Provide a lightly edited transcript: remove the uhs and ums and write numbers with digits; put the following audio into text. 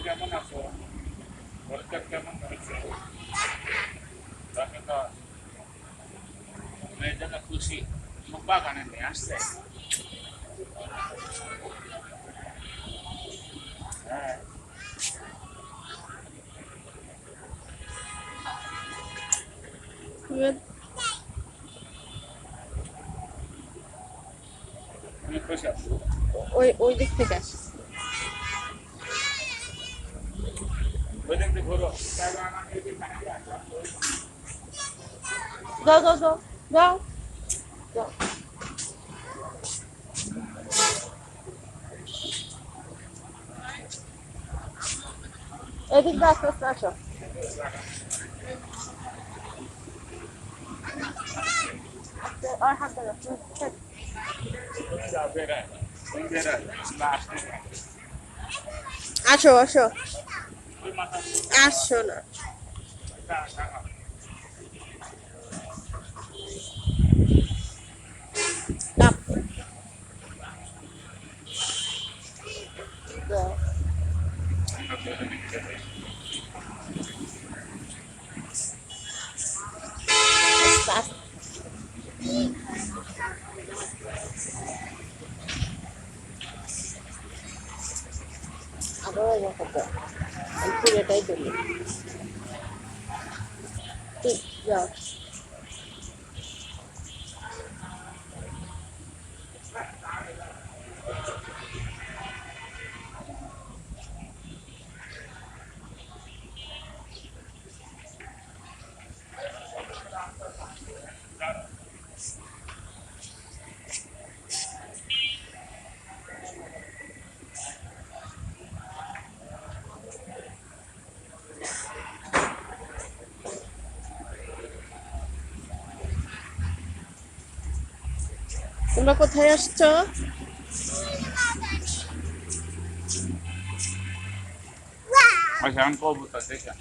কেমন আছো? পরীক্ষা কেমন হয়েছে? তাকে তো মেয়ের জন্য খুশি মুখ বাগানে নিয়ে আসছে। হ্যাঁ তুমি খুশি আছো? ওই দিক থেকে আসে। ওই দিক দিয়ে ঘুরো। যাও যাও যাও যাও যাও। এদিক দিয়ে আস্তে আস্তে আসো। আর হাত ধরো। আসো আসো আসো না। যাও। আস্তে আস্তে। আবার দেখো আমি পুরোটাই তুলি। ঠিক যাও। তোমরা কোথায় আসছো? আচ্ছা আমি কবুতর দেখলাম।